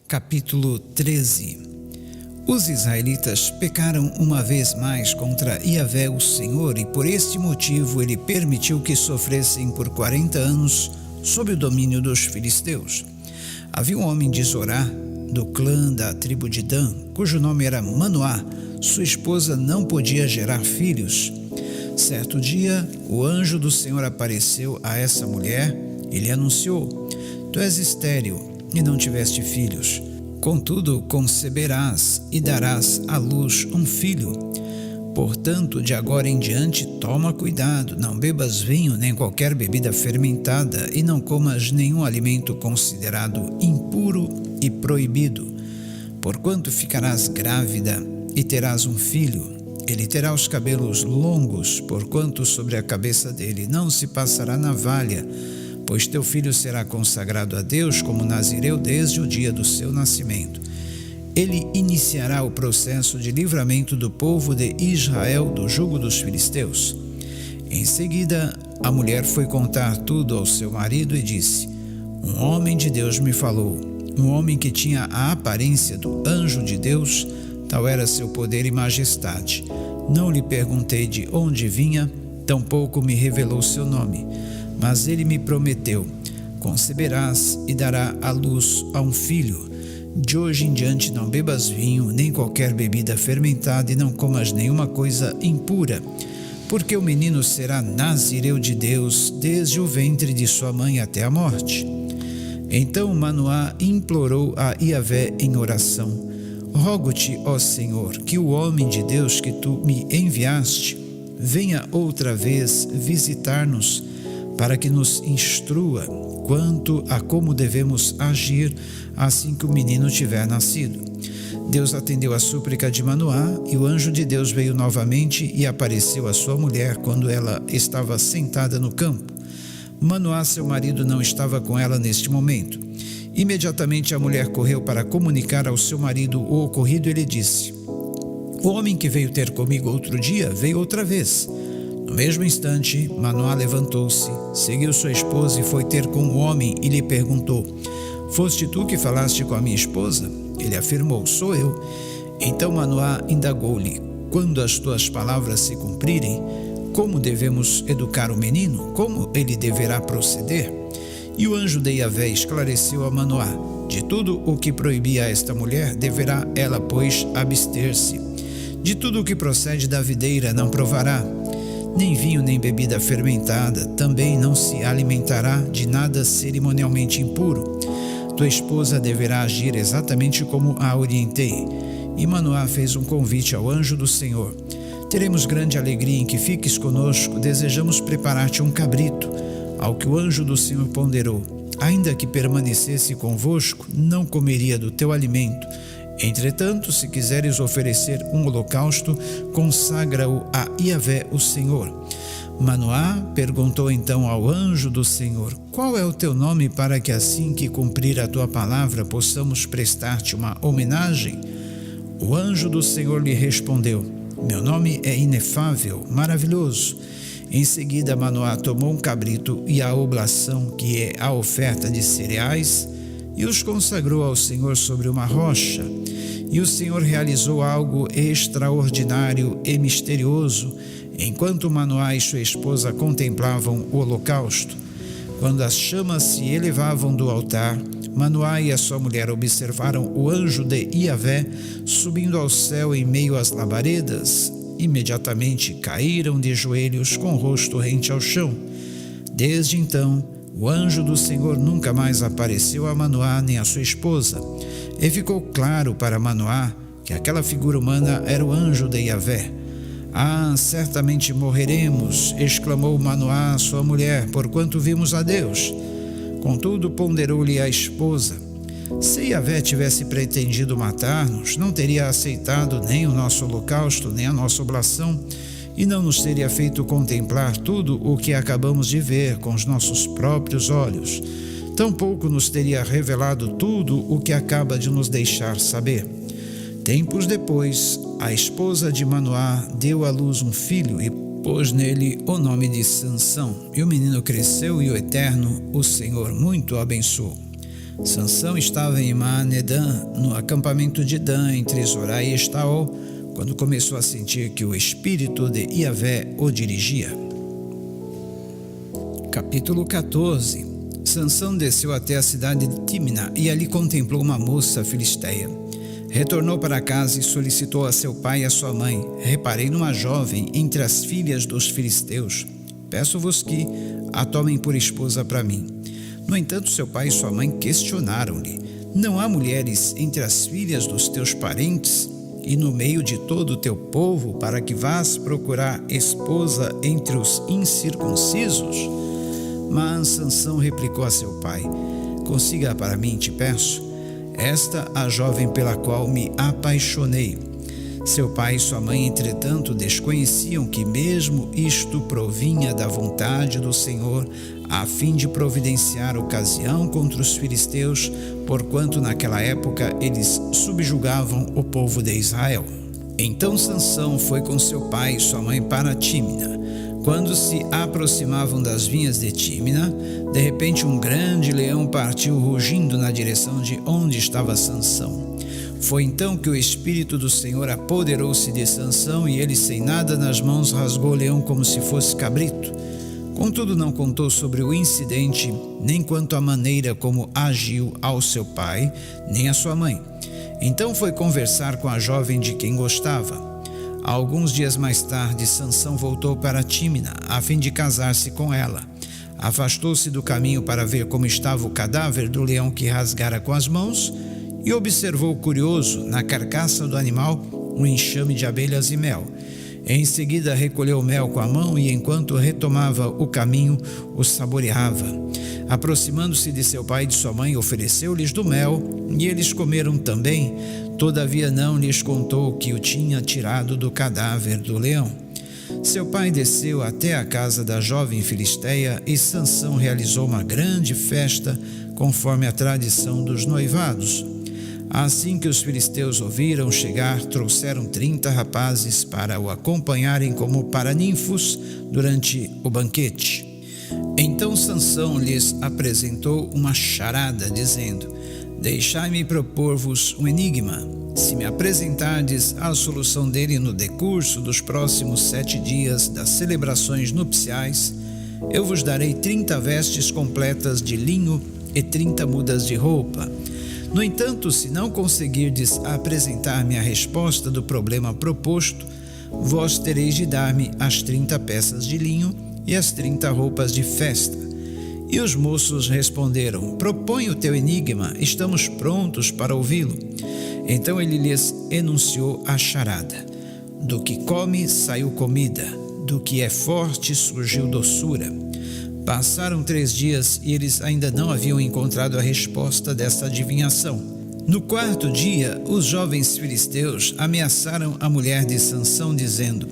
Capítulo 13. Os israelitas pecaram uma vez mais contra Yahvé o Senhor, e por este motivo ele permitiu que sofressem por 40 anos sob o domínio dos filisteus. Havia um homem de Zorá, do clã da tribo de Dan, cujo nome era Manoá. Sua esposa não podia gerar filhos. Certo dia, o anjo do Senhor apareceu a essa mulher e lhe anunciou: Tu és estéril e não tiveste filhos. Contudo, conceberás e darás à luz um filho. Portanto, de agora em diante, toma cuidado, não bebas vinho nem qualquer bebida fermentada, e não comas nenhum alimento considerado impuro e proibido. Porquanto ficarás grávida e terás um filho. Ele terá os cabelos longos, porquanto sobre a cabeça dele não se passará navalha, pois teu filho será consagrado a Deus como nazireu desde o dia do seu nascimento. Ele iniciará o processo de livramento do povo de Israel do jugo dos filisteus. Em seguida, a mulher foi contar tudo ao seu marido e disse: Um homem de Deus me falou, um homem que tinha a aparência do anjo de Deus, tal era seu poder e majestade. Não lhe perguntei de onde vinha, tampouco me revelou seu nome. Mas ele me prometeu: conceberás e dará à luz a um filho. De hoje em diante não bebas vinho, nem qualquer bebida fermentada, e não comas nenhuma coisa impura, porque o menino será nazireu de Deus desde o ventre de sua mãe até a morte. Então Manoá implorou a Yahvé em oração: Rogo-te, ó Senhor, que o homem de Deus que tu me enviaste venha outra vez visitar-nos, para que nos instrua quanto a como devemos agir assim que o menino tiver nascido. Deus atendeu a súplica de Manoá, e o anjo de Deus veio novamente e apareceu à sua mulher quando ela estava sentada no campo. Manoá, seu marido, não estava com ela neste momento. Imediatamente a mulher correu para comunicar ao seu marido o ocorrido e lhe disse: O homem que veio ter comigo outro dia veio outra vez. No mesmo instante, Manoá levantou-se, seguiu sua esposa e foi ter com o homem e lhe perguntou: Foste tu que falaste com a minha esposa? Ele afirmou: Sou eu. Então Manoá indagou-lhe: Quando as tuas palavras se cumprirem, como devemos educar o menino? Como ele deverá proceder? E o anjo de Yahvé esclareceu a Manoá: De tudo o que proibia a esta mulher, deverá ela, pois, abster-se. De tudo o que procede da videira não provará, nem vinho nem bebida fermentada, também não se alimentará de nada cerimonialmente impuro. Tua esposa deverá agir exatamente como a orientei. E Manoá fez um convite ao anjo do Senhor: Teremos grande alegria em que fiques conosco, desejamos preparar-te um cabrito. Ao que o anjo do Senhor ponderou: Ainda que permanecesse convosco, não comeria do teu alimento. Entretanto, se quiseres oferecer um holocausto, consagra-o a Yahvé o Senhor. Manoá perguntou então ao anjo do Senhor: Qual é o teu nome, para que assim que cumprir a tua palavra possamos prestar-te uma homenagem? O anjo do Senhor lhe respondeu: Meu nome é inefável, maravilhoso. Em seguida, Manoá tomou um cabrito e a oblação, que é a oferta de cereais, e os consagrou ao Senhor sobre uma rocha. E o Senhor realizou algo extraordinário e misterioso, enquanto Manoá e sua esposa contemplavam o holocausto. Quando as chamas se elevavam do altar, Manoá e a sua mulher observaram o anjo de Yahvé subindo ao céu em meio às labaredas. Imediatamente caíram de joelhos com o rosto rente ao chão. Desde então, o anjo do Senhor nunca mais apareceu a Manoá nem a sua esposa. E ficou claro para Manoá que aquela figura humana era o anjo de Yahvé. Ah, certamente morreremos, exclamou Manoá à sua mulher, porquanto vimos a Deus. Contudo, ponderou-lhe a esposa: Se Yahvé tivesse pretendido matar-nos, não teria aceitado nem o nosso holocausto, nem a nossa oblação, e não nos teria feito contemplar tudo o que acabamos de ver com os nossos próprios olhos. Tampouco nos teria revelado tudo o que acaba de nos deixar saber. Tempos depois, a esposa de Manoá deu à luz um filho e pôs nele o nome de Sansão. E o menino cresceu e o Eterno, o Senhor, muito o abençoou. Sansão estava em Maanedã, no acampamento de Dan, entre Zorá e Estaol, quando começou a sentir que o espírito de Iavé o dirigia. Capítulo 14. Sansão desceu até a cidade de Tímina e ali contemplou uma moça filisteia. Retornou para casa e solicitou a seu pai e a sua mãe: reparei numa jovem entre as filhas dos filisteus. Peço-vos que a tomem por esposa para mim. No entanto, seu pai e sua mãe questionaram-lhe: não há mulheres entre as filhas dos teus parentes e no meio de todo o teu povo para que vás procurar esposa entre os incircuncisos? Mas Sansão replicou a seu pai: consiga para mim, te peço, esta a jovem pela qual me apaixonei. Seu pai e sua mãe, entretanto, desconheciam que mesmo isto provinha da vontade do Senhor, a fim de providenciar ocasião contra os filisteus, porquanto naquela época eles subjugavam o povo de Israel. Então Sansão foi com seu pai e sua mãe para Tímina. Quando se aproximavam das vinhas de Tímina, de repente um grande leão partiu rugindo na direção de onde estava Sansão. Foi então que o Espírito do Senhor apoderou-se de Sansão e ele, sem nada nas mãos, rasgou o leão como se fosse cabrito. Contudo, não contou sobre o incidente, nem quanto à maneira como agiu ao seu pai, nem à sua mãe. Então foi conversar com a jovem de quem gostava. Alguns dias mais tarde, Sansão voltou para Tímina, a fim de casar-se com ela. Afastou-se do caminho para ver como estava o cadáver do leão que rasgara com as mãos e observou curioso, na carcaça do animal, um enxame de abelhas e mel. Em seguida recolheu o mel com a mão e, enquanto retomava o caminho, o saboreava. Aproximando-se de seu pai e de sua mãe, ofereceu-lhes do mel e eles comeram também. Todavia não lhes contou que o tinha tirado do cadáver do leão. Seu pai desceu até a casa da jovem filisteia e Sansão realizou uma grande festa conforme a tradição dos noivados. Assim que os filisteus ouviram chegar, trouxeram 30 rapazes para o acompanharem como paraninfos durante o banquete. Então Sansão lhes apresentou uma charada, dizendo: deixai-me propor-vos um enigma. Se me apresentardes a solução dele no decurso dos próximos 7 dias das celebrações nupciais, eu vos darei 30 vestes completas de linho e 30 mudas de roupa. No entanto, se não conseguirdes apresentar-me a resposta do problema proposto, vós tereis de dar-me as 30 peças de linho e as 30 roupas de festa. E os moços responderam: propõe o teu enigma, estamos prontos para ouvi-lo. Então ele lhes enunciou a charada: do que come saiu comida, do que é forte surgiu doçura. Passaram 3 dias e eles ainda não haviam encontrado a resposta desta adivinhação. No 4º dia, os jovens filisteus ameaçaram a mulher de Sansão, dizendo: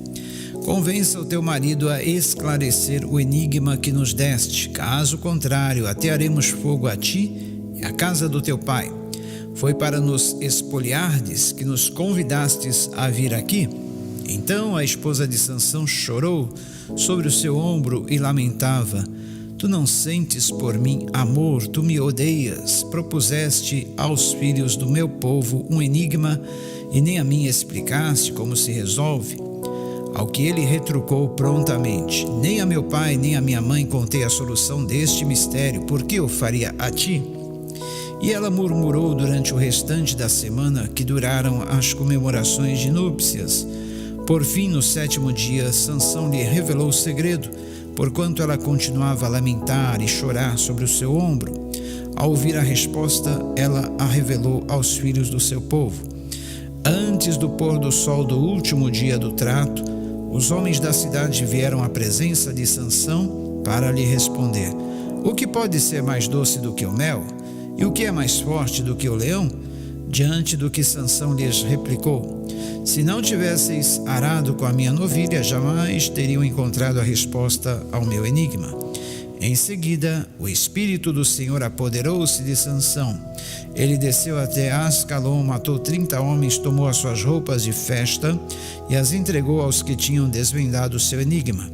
convença o teu marido a esclarecer o enigma que nos deste, caso contrário, atearemos fogo a ti e à casa do teu pai. Foi para nos espoliardes que nos convidastes a vir aqui? Então a esposa de Sansão chorou sobre o seu ombro e lamentava: tu não sentes por mim amor, tu me odeias. Propuseste aos filhos do meu povo um enigma e nem a mim explicaste como se resolve. Ao que ele retrucou prontamente: nem a meu pai nem a minha mãe contei a solução deste mistério, por que eu faria a ti? E ela murmurou durante o restante da semana que duraram as comemorações de núpcias. Por fim, no 7º dia, Sansão lhe revelou o segredo, porquanto ela continuava a lamentar e chorar sobre o seu ombro. Ao ouvir a resposta, ela a revelou aos filhos do seu povo. Antes do pôr do sol do último dia do trato, os homens da cidade vieram à presença de Sansão para lhe responder: o que pode ser mais doce do que o mel? E o que é mais forte do que o leão? Diante do que Sansão lhes replicou: se não tivesseis arado com a minha novilha, jamais teriam encontrado a resposta ao meu enigma. Em seguida, o Espírito do Senhor apoderou-se de Sansão. Ele desceu até Ascalon, matou 30 homens, tomou as suas roupas de festa e as entregou aos que tinham desvendado o seu enigma.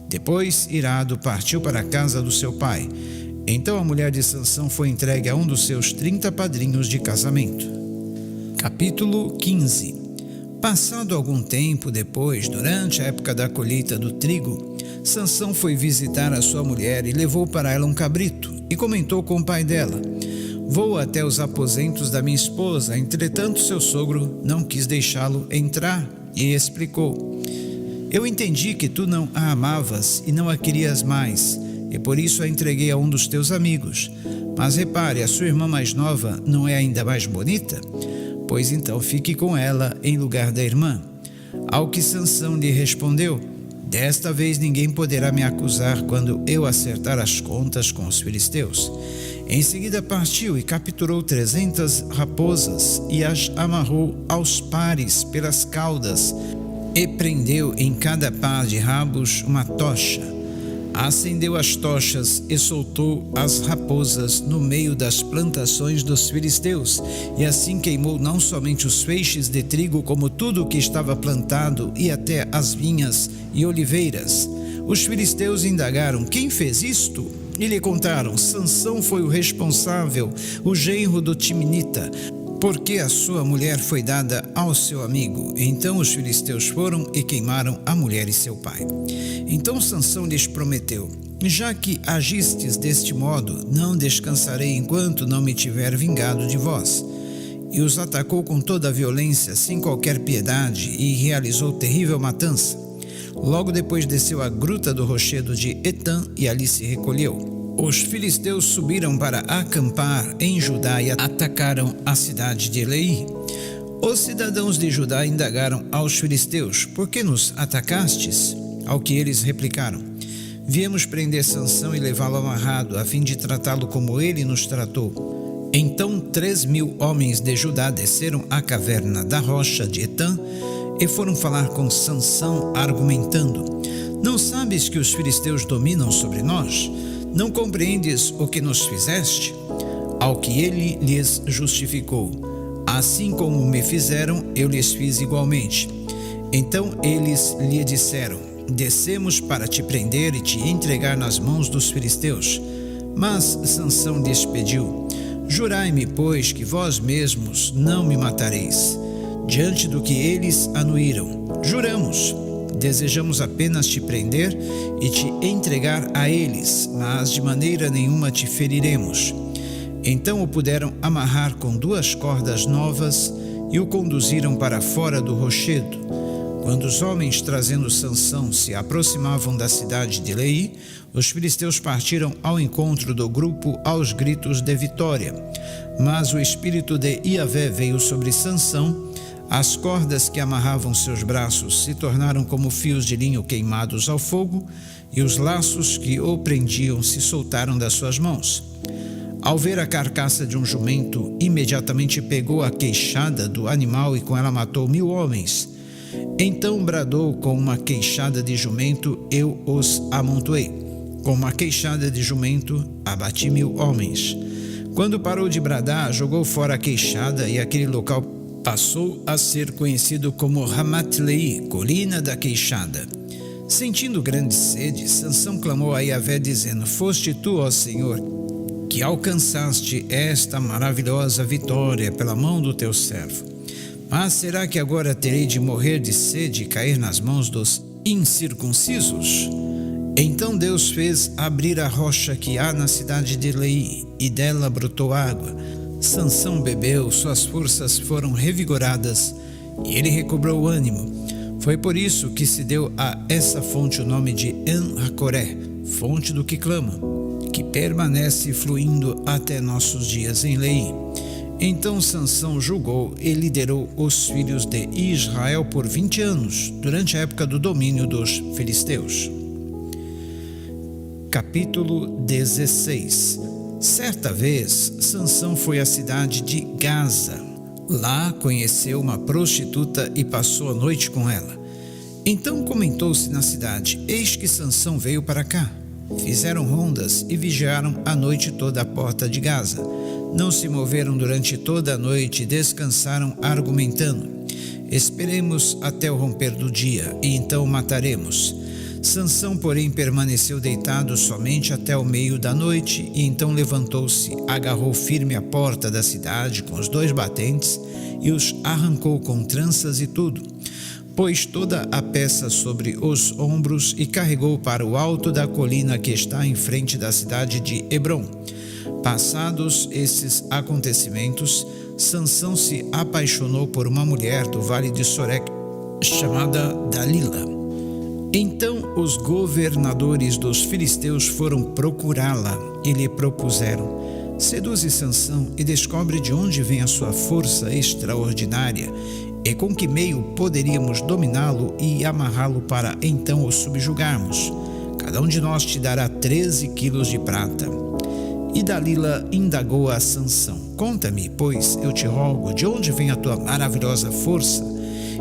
Depois, irado, partiu para a casa do seu pai. Então a mulher de Sansão foi entregue a um dos seus 30 padrinhos de casamento. Capítulo 15. Passado algum tempo depois, durante a época da colheita do trigo, Sansão foi visitar a sua mulher e levou para ela um cabrito, e comentou com o pai dela: vou até os aposentos da minha esposa. Entretanto, seu sogro não quis deixá-lo entrar e explicou: eu entendi que tu não a amavas e não a querias mais, e por isso a entreguei a um dos teus amigos. Mas repare, a sua irmã mais nova não é ainda mais bonita? Pois então fique com ela em lugar da irmã. Ao que Sansão lhe respondeu: desta vez ninguém poderá me acusar quando eu acertar as contas com os filisteus. Em seguida partiu e capturou 300 raposas e as amarrou aos pares pelas caudas e prendeu em cada par de rabos uma tocha. Acendeu as tochas e soltou as raposas no meio das plantações dos filisteus, e assim queimou não somente os feixes de trigo, como tudo o que estava plantado, e até as vinhas e oliveiras. Os filisteus indagaram: quem fez isto? E lhe contaram: Sansão foi o responsável, o genro do Timnita, porque a sua mulher foi dada ao seu amigo. Então os filisteus foram e queimaram a mulher e seu pai. Então Sansão lhes prometeu: já que agistes deste modo, não descansarei enquanto não me tiver vingado de vós. E os atacou com toda a violência, sem qualquer piedade, e realizou terrível matança. Logo depois desceu à gruta do rochedo de Etã e ali se recolheu. Os filisteus subiram para acampar em Judá e atacaram a cidade de Elei. Os cidadãos de Judá indagaram aos filisteus: por que nos atacastes? Ao que eles replicaram: viemos prender Sansão e levá-lo amarrado, a fim de tratá-lo como ele nos tratou. Então 3.000 homens de Judá desceram à caverna da rocha de Etã e foram falar com Sansão, argumentando: não sabes que os filisteus dominam sobre nós? Não compreendes o que nos fizeste? Ao que ele lhes justificou: assim como me fizeram, eu lhes fiz igualmente. Então eles lhe disseram: descemos para te prender e te entregar nas mãos dos filisteus. Mas Sansão lhes pediu: jurai-me, pois, que vós mesmos não me matareis. Diante do que eles anuíram: juramos. Desejamos apenas te prender e te entregar a eles, mas de maneira nenhuma te feriremos. Então o puderam amarrar com 2 cordas novas e o conduziram para fora do rochedo. Quando os homens trazendo Sansão se aproximavam da cidade de Elei, os filisteus partiram ao encontro do grupo aos gritos de vitória. Mas o espírito de Iavé veio sobre Sansão. As cordas que amarravam seus braços se tornaram como fios de linho queimados ao fogo, e os laços que o prendiam se soltaram das suas mãos. Ao ver a carcaça de um jumento, imediatamente pegou a queixada do animal e com ela matou 1000 homens. Então bradou: com uma queixada de jumento eu os amontoei. Com uma queixada de jumento abati 1000 homens. Quando parou de bradar, jogou fora a queixada, e aquele local passou a ser conhecido como Ramat-Leí, colina da queixada. Sentindo grande sede, Sansão clamou a Iavé, dizendo: foste tu, ó Senhor, que alcançaste esta maravilhosa vitória pela mão do teu servo. Mas será que agora terei de morrer de sede e cair nas mãos dos incircuncisos? Então Deus fez abrir a rocha que há na cidade de Elei, e dela brotou água. Sansão bebeu, suas forças foram revigoradas e ele recobrou o ânimo. Foi por isso que se deu a essa fonte o nome de En-Hakoré, fonte do que clama, que permanece fluindo até nossos dias em Elei. Então Sansão julgou e liderou os filhos de Israel por 20 anos, durante a época do domínio dos filisteus. Capítulo 16. Certa vez, Sansão foi à cidade de Gaza. Lá conheceu uma prostituta e passou a noite com ela. Então comentou-se na cidade: eis que Sansão veio para cá. Fizeram rondas e vigiaram a noite toda a porta de Gaza. Não se moveram durante toda a noite e descansaram, argumentando: esperemos até o romper do dia, e então o mataremos. Sansão, porém, permaneceu deitado somente até o meio da noite, e então levantou-se, agarrou firme a porta da cidade com os 2 batentes e os arrancou com tranças e tudo. Pôs toda a peça sobre os ombros e carregou para o alto da colina que está em frente da cidade de Hebrom. Passados esses acontecimentos, Sansão se apaixonou por uma mulher do vale de Sorek, chamada Dalila. Então os governadores dos filisteus foram procurá-la e lhe propuseram: seduze Sansão e descobre de onde vem a sua força extraordinária e com que meio poderíamos dominá-lo e amarrá-lo para então o subjugarmos. Cada um de nós te dará 13 quilos de prata. E Dalila indagou a Sansão: conta-me, pois, eu te rogo, de onde vem a tua maravilhosa força?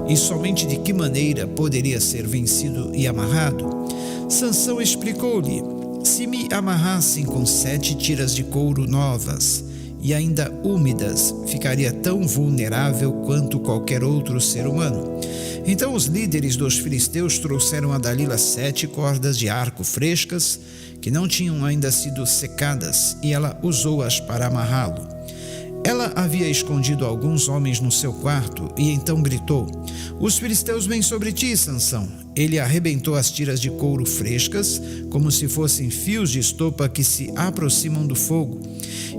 E somente de que maneira poderia ser vencido e amarrado? Sansão explicou-lhe: se me amarrassem com 7 tiras de couro novas e ainda úmidas, ficaria tão vulnerável quanto qualquer outro ser humano. Então os líderes dos filisteus trouxeram a Dalila 7 cordas de arco frescas, que não tinham ainda sido secadas, e ela usou-as para amarrá-lo. Ela havia escondido alguns homens no seu quarto e então gritou: os filisteus vêm sobre ti, Sansão. Ele arrebentou as tiras de couro frescas, como se fossem fios de estopa que se aproximam do fogo,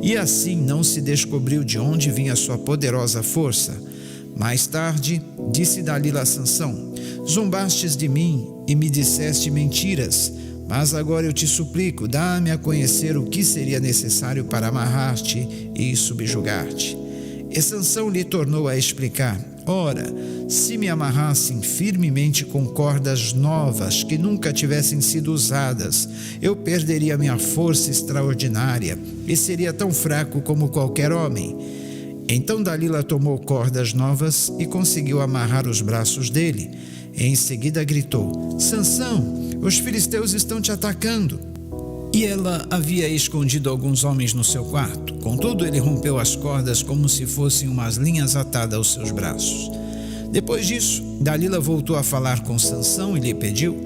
e assim não se descobriu de onde vinha sua poderosa força. Mais tarde, disse Dalila a Sansão: zombastes de mim e me disseste mentiras, mas agora eu te suplico, dá-me a conhecer o que seria necessário para amarrar-te e subjugar-te. E Sansão lhe tornou a explicar: ora, se me amarrassem firmemente com cordas novas que nunca tivessem sido usadas, eu perderia minha força extraordinária e seria tão fraco como qualquer homem. Então Dalila tomou cordas novas e conseguiu amarrar os braços dele. Em seguida gritou: Sansão, os filisteus estão te atacando. E ela havia escondido alguns homens no seu quarto. Contudo, ele rompeu as cordas como se fossem umas linhas atadas aos seus braços. Depois disso, Dalila voltou a falar com Sansão e lhe pediu: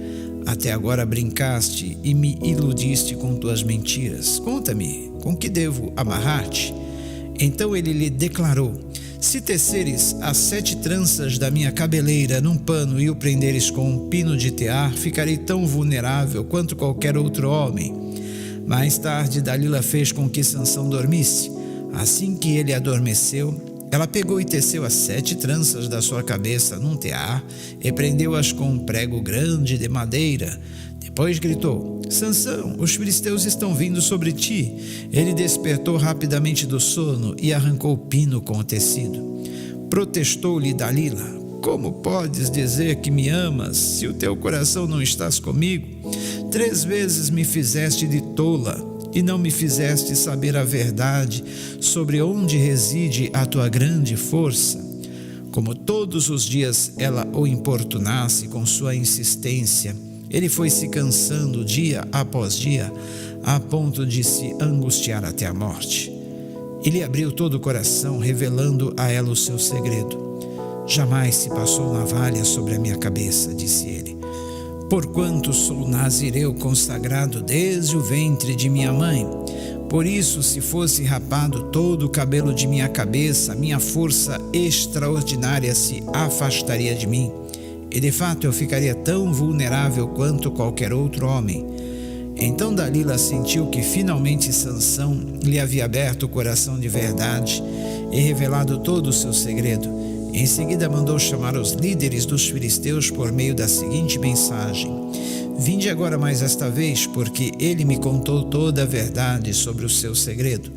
até agora brincaste e me iludiste com tuas mentiras. Conta-me, com que devo amarrar-te? Então ele lhe declarou: se teceres as 7 tranças da minha cabeleira num pano e o prenderes com um pino de tear, ficarei tão vulnerável quanto qualquer outro homem. Mais tarde, Dalila fez com que Sansão dormisse. Assim que ele adormeceu, ela pegou e teceu as 7 tranças da sua cabeça num tear e prendeu-as com um prego grande de madeira. Depois gritou: Sansão, os filisteus estão vindo sobre ti. Ele despertou rapidamente do sono e arrancou o pino com o tecido. Protestou-lhe Dalila: como podes dizer que me amas se o teu coração não estás comigo? 3 vezes me fizeste de tola e não me fizeste saber a verdade sobre onde reside a tua grande força. Como todos os dias ela o importunasse com sua insistência, ele foi se cansando dia após dia, a ponto de se angustiar até a morte. Ele abriu todo o coração, revelando a ela o seu segredo. Jamais se passou navalha sobre a minha cabeça, disse ele, porquanto sou nazireu consagrado desde o ventre de minha mãe. Por isso, se fosse rapado todo o cabelo de minha cabeça, minha força extraordinária se afastaria de mim. E de fato eu ficaria tão vulnerável quanto qualquer outro homem. Então Dalila sentiu que finalmente Sansão lhe havia aberto o coração de verdade e revelado todo o seu segredo. Em seguida mandou chamar os líderes dos filisteus por meio da seguinte mensagem: vinde agora mais esta vez, porque ele me contou toda a verdade sobre o seu segredo.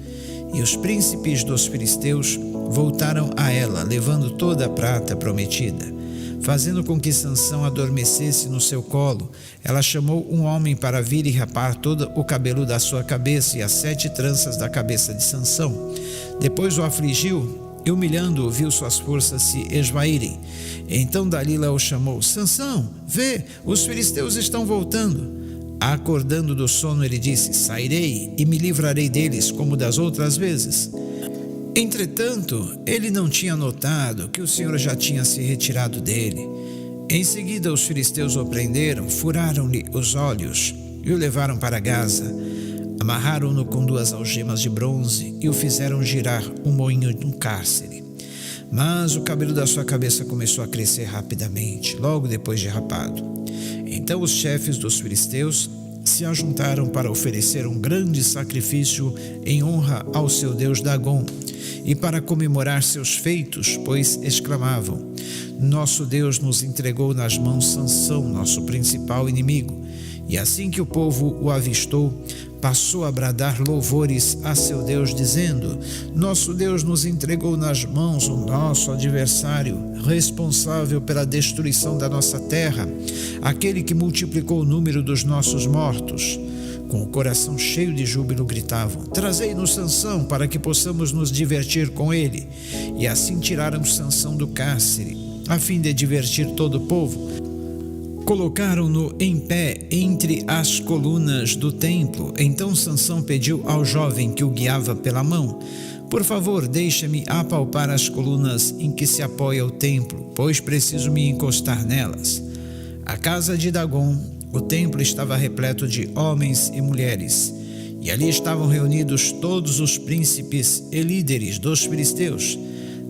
E os príncipes dos filisteus voltaram a ela, levando toda a prata prometida. Fazendo com que Sansão adormecesse no seu colo, ela chamou um homem para vir e rapar todo o cabelo da sua cabeça e as 7 tranças da cabeça de Sansão. Depois o afligiu e, humilhando-o, viu suas forças se esvaírem. Então Dalila o chamou: Sansão, vê, os filisteus estão voltando. Acordando do sono, ele disse: sairei e me livrarei deles como das outras vezes. Entretanto, ele não tinha notado que o Senhor já tinha se retirado dele. Em seguida, os filisteus o prenderam, furaram-lhe os olhos e o levaram para Gaza. Amarraram-no com 2 algemas de bronze e o fizeram girar um moinho de um cárcere. Mas o cabelo da sua cabeça começou a crescer rapidamente, logo depois de rapado. Então os chefes dos filisteus se ajuntaram para oferecer um grande sacrifício em honra ao seu deus Dagom e para comemorar seus feitos, pois exclamavam: nosso Deus nos entregou nas mãos Sansão, nosso principal inimigo. E assim que o povo o avistou, passou a bradar louvores a seu Deus, dizendo: nosso Deus nos entregou nas mãos o nosso adversário, responsável pela destruição da nossa terra, aquele que multiplicou o número dos nossos mortos. Com o coração cheio de júbilo gritavam: trazei-nos Sansão para que possamos nos divertir com ele. E assim tiraram Sansão do cárcere, a fim de divertir todo o povo. Colocaram-no em pé entre as colunas do templo. Então Sansão pediu ao jovem que o guiava pela mão: por favor, deixa-me apalpar as colunas em que se apoia o templo, pois preciso me encostar nelas. A casa de Dagom, o templo, estava repleto de homens e mulheres, e ali estavam reunidos todos os príncipes e líderes dos filisteus.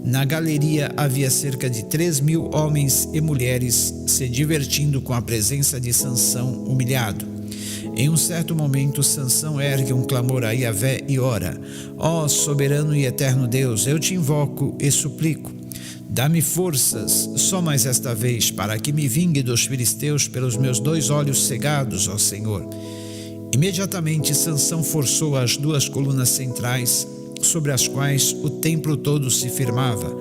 Na galeria havia cerca de 3.000 homens e mulheres se divertindo com a presença de Sansão humilhado. Em um certo momento, Sansão ergue um clamor a Yahvé e ora: ó soberano e eterno Deus, eu te invoco e suplico. Dá-me forças só mais esta vez, para que me vingue dos filisteus pelos meus 2 olhos cegados, ó Senhor. Imediatamente Sansão forçou as 2 colunas centrais, sobre as quais o templo todo se firmava.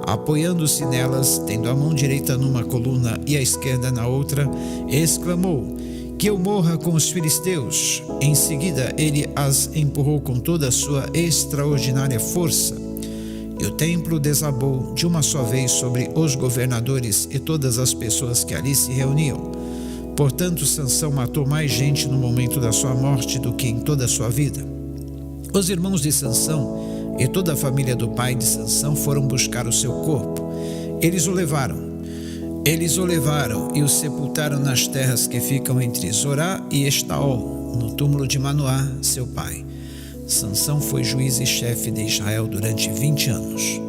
Apoiando-se nelas, tendo a mão direita numa coluna e a esquerda na outra, exclamou: que eu morra com os filisteus. Em seguida ele as empurrou com toda a sua extraordinária força, e o templo desabou de uma só vez sobre os governadores e todas as pessoas que ali se reuniam. Portanto, Sansão matou mais gente no momento da sua morte do que em toda a sua vida. Os irmãos de Sansão e toda a família do pai de Sansão foram buscar o seu corpo. Eles o levaram e o sepultaram nas terras que ficam entre Zorá e Estaol, no túmulo de Manoá, seu pai. Sansão foi juiz e chefe de Israel durante 20 anos.